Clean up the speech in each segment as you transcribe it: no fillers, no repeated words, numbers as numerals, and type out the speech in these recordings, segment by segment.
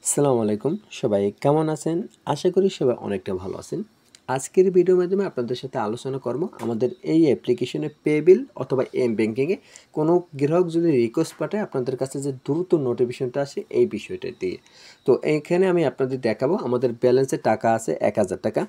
আসসালামু আলাইকুম সবাই কেমন আছেন? আশা করি সবাই অনেকটা ভালো আছেন। আজকের ভিডিওর মাধ্যমে আপনাদের সাথে আলোচনা করব আমাদের এই অ্যাপ্লিকেশনে পে বিল অথবা এম ব্যাংকিংয়ে কোনো গ্রাহক যদি রিকোয়েস্ট পাঠায় আপনাদের কাছে যে দ্রুত নোটিফিকেশনটা আসে এই বিষয়টা দিয়ে। তো এইখানে আমি আপনাদের দেখাবো আমাদের ব্যালেন্সে টাকা আছে ১,০০০ টাকা।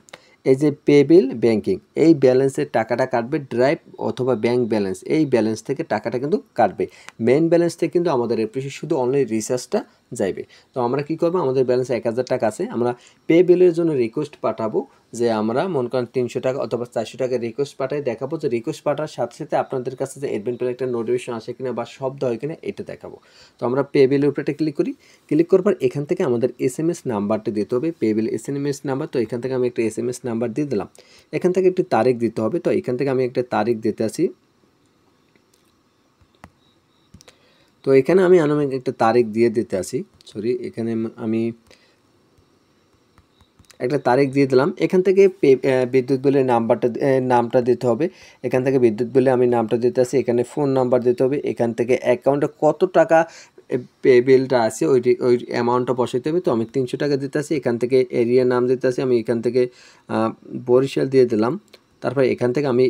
এই যে পে বিল ব্যাংকিং এই ব্যালেন্সের টাকাটা কাটবে ড্রাইভ অথবা ব্যাংক ব্যালেন্স এই ব্যালেন্স থেকে টাকাটা কিন্তু কাটবে। মেইন ব্যালেন্স থেকে কিন্তু আমাদের অ্যাপ্লিকেশন শুধু অনলাইন রিচার্জটা যাইবে। তো আমরা কি করব, আমাদের ব্যালেন্স ১,০০০ টাকা আছে, আমরা পে বিলের জন্য রিকোয়েস্ট পাঠাবো যে আমরা মনে করেন ৩০০ টাকা অথবা ৪০০ টাকা রিকোয়েস্ট পাঠাই, দেখাবো যে রিকোয়েস্ট পাঠার সাথে সাথে আপনাদের কাছে যে অ্যাডমিন পেলে একটা নোটিফিকেশন আসে কিনা বা শব্দ হয় কিনা এটা দেখাবো। তো আমরা পে বিলের উপরে একটা ক্লিক করি, ক্লিক করার পর এখান থেকে আমাদের SMS নাম্বারটা দিতে হবে, পে বিল SMS নাম্বার। তো এখান থেকে আমি একটা SMS নাম্বার দিয়ে দিলাম, এখান থেকে একটি তারিখ দিতে হবে। তো এখান থেকে আমি একটা তারিখ দিতে আসি। তো এখানে আমি আনুমানিক একটা তারিখ দিয়ে দিতে আসি, সরি এখানে আমি একটা তারিখ দিয়ে দিলাম। এখান থেকে বিদ্যুৎ বিলের নামটা দিতে হবে। এখান থেকে বিদ্যুৎ বিলে আমি নামটা দিতে আসি, এখানে ফোন নাম্বার দিতে হবে, এখান থেকে অ্যাকাউন্টে কত টাকা পে বিলটা আছে ওই অ্যামাউন্টটা বসাইতে হবে। তো আমি ৩০০ টাকা দিতে আসি, এখান থেকে এরিয়া নাম দিতে আসি, আমি এখান থেকে বরিশাল দিয়ে দিলাম। তারপর এখান থেকে আমি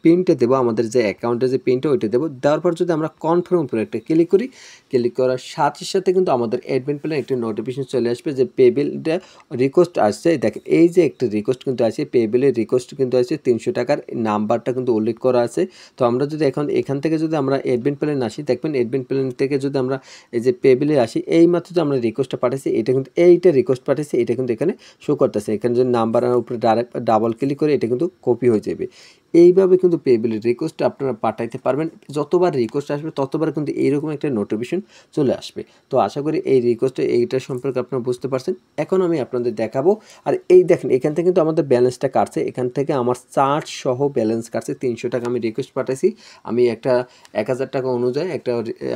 পিনটা দেবো, আমাদের যে অ্যাকাউন্টের যে পিনটা ওইটা দেবো। দেওয়ার পর যদি আমরা কনফার্ম উপরে একটা ক্লিক করি, ক্লিক করার সাথে সাথে কিন্তু আমাদের অ্যাডমিন প্ল্যানে একটি নোটিফিকেশন চলে আসবে যে পে বিলটা রিকোয়েস্ট আসছে। দেখেন এই যে একটা রিকোয়েস্ট কিন্তু আছে, পে বিলের রিকোয়েস্ট কিন্তু আছে ৩০০ টাকার, নাম্বারটা কিন্তু উল্লেখ করা আছে। তো আমরা যদি এখান থেকে যদি আমরা অ্যাডমিন প্ল্যান আসি, দেখবেন অ্যাডমিন প্ল্যান থেকে যদি আমরা এই যে পে বিলে আসি, এই মাত্র যে আমরা রিকোয়েস্টটা পাঠাইছি এটা কিন্তু এইটা রিকোয়েস্ট পাঠাইছি এটা কিন্তু এখানে শো করতেছে। এখানে যদি নাম্বারের উপরে ডাইরেক্ট ডাবল ক্লিক করে এটা কিন্তু কপি হয়ে যাবে। এইভাবে কিন্তু পে বিলের রিকোয়েস্ট আপনারা পাঠাইতে পারবেন। যতবার রিকোয়েস্ট আসবে ততবার কিন্তু এইরকম একটা নোটিফিকেশন চলে আসবে। তো আশা করি এই রিকোয়েস্টে এইটা সম্পর্কে আপনারা বুঝতে পারছেন। এখন আমি আপনাদের দেখাবো। আর এই দেখেন এখান থেকে কিন্তু আমাদের ব্যালেন্সটা কাটছে, এখান থেকে আমার চার্জ সহ ব্যালেন্স কাটছে ৩০০ টাকা। আমি রিকোয়েস্ট পাঠাইছি, আমি একটা ১,০০০ টাকা অনুযায়ী একটা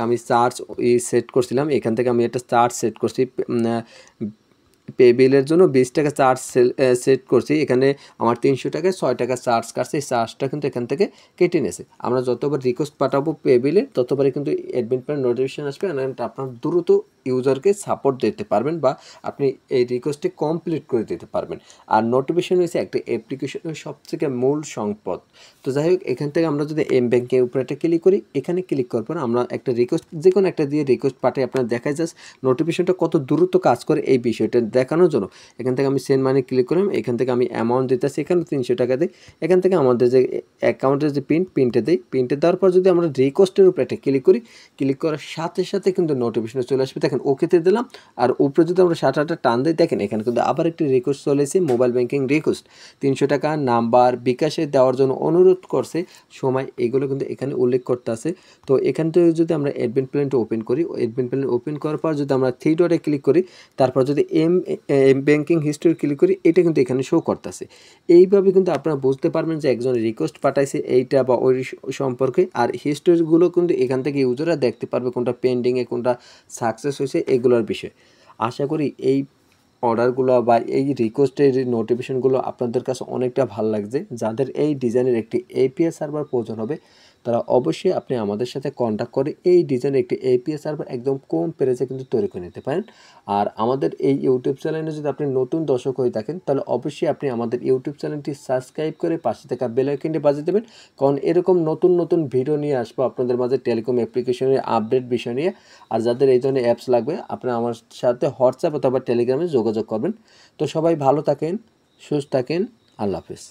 আমি চার্জ সেট করছিলাম, এখান থেকে আমি একটা চার্জ সেট করছি। পে বিলের জন্য ২০ টাকা চার্জ সেট করছি, এখানে আমার ৩০০ টাকায় ৬ টাকা চার্জ কাটছে। এই চার্জটা কিন্তু এখান থেকে কেটে নিয়েছে। আমরা যতবার রিকোয়েস্ট পাঠাবো পে বিলের ততবারই কিন্তু অ্যাডমিন প্ল্যান নোটিফিকেশন আসবে, আপনার দ্রুত ইউজারকে সাপোর্ট দিতে পারবেন বা আপনি এই রিকোয়েস্টটি কমপ্লিট করে দিতে পারবেন। আর নোটিফিকেশন হচ্ছে একটা অ্যাপ্লিকেশনের সবথেকে মূল সম্পদ। তো যাই হোক, এখান থেকে আমরা যদি এম ব্যাংকের উপরে একটা ক্লিক করি, এখানে ক্লিক করার পর আমরা একটা রিকোয়েস্ট যে কোনো একটা দিয়ে রিকোয়েস্ট পাঠিয়ে আপনার দেখা যাচ্ছে নোটিফিকেশনটা কত দ্রুত কাজ করে এই বিষয়টা দেখানোর জন্য। এখান থেকে আমি সেন্ড মানি ক্লিক করলাম, এখান থেকে আমি অ্যামাউন্ট দিতেছি, এখানে ৩০০ টাকা দিই। এখান থেকে আমাদের যে অ্যাকাউন্টের যে পিনটা দিই, পিনটা দেওয়ার পর যদি আমরা রিকোয়েস্টের উপরে একটা ক্লিক করি, ক্লিক করার সাথে সাথে কিন্তু নোটিফিকেশন চলে আসবে। দেখেন ওকেতে দিলাম, আর উপরে যদি আমরা সাটাটা টান দিই, দেখেন এখানে কিন্তু আবার একটি রিকোয়েস্ট চলে এসেছে, মোবাইল ব্যাংকিং রিকোয়েস্ট ৩০০ টাকা নাম্বার বিকাশে দেওয়ার জন্য অনুরোধ করছে সময়, এগুলো কিন্তু এখানে উল্লেখ করতে আছে। তো এখান থেকে যদি আমরা অ্যাডমিন প্ল্যানটা ওপেন করি, অ্যাডমিন প্ল্যান ওপেন করার পর যদি আমরা থ্রি ডটে ক্লিক করি, তারপর যদি এম ব্যাংকিং হিস্ট্রি ক্লিক করি, এটা কিন্তু এখানে শো করতেছে। এইভাবে কিন্তু আপনারা বুঝতে পারবেন যে একজন রিকোয়েস্ট পাঠাইছে এইটা বা ওই সম্পর্কে। আর হিস্ট্রিগুলো কিন্তু এখান থেকে ইউজাররা দেখতে পারবে কোনটা পেন্ডিংয়ে কোনটা সাকসেস হয়েছে এগুলোর বিষয়। আশা করি এই অর্ডারগুলো বা এই রিকোয়েস্টের নোটিফিকেশনগুলো আপনাদের কাছে অনেকটা ভালো লাগছে। যাদের এই ডিজাইনের একটি এপিআই সার্ভার প্রয়োজন হবে তারা অবশ্যই আপনি আমাদের সাথে কন্ট্যাক্ট করে এই ডিজাইনের একটি এপিআই সার্ভার একদম কম প্রাইসে কিন্তু তৈরি করে নিতে পারেন। আর আমাদের এই ইউটিউব চ্যানেলে যদি আপনি নতুন দর্শক হয়ে থাকেন তাহলে অবশ্যই আপনি আমাদের ইউটিউব চ্যানেলটি সাবস্ক্রাইব করে পাশে থাকা বেল আইকনটি বাজিয়ে দেবেন, কারণ এরকম নতুন নতুন ভিডিও নিয়ে আসবো আপনাদের মাঝে টেলিকম অ্যাপ্লিকেশনের আপডেট বিষয় নিয়ে। আর যাদের এই ধরনের অ্যাপস লাগবে আপনারা আমার সাথে হোয়াটসঅ্যাপ অথবা টেলিগ্রামে যোগাযোগ করবেন। তো সবাই ভালো থাকেন, সুস্থ থাকেন, আল্লাহ হাফেজ।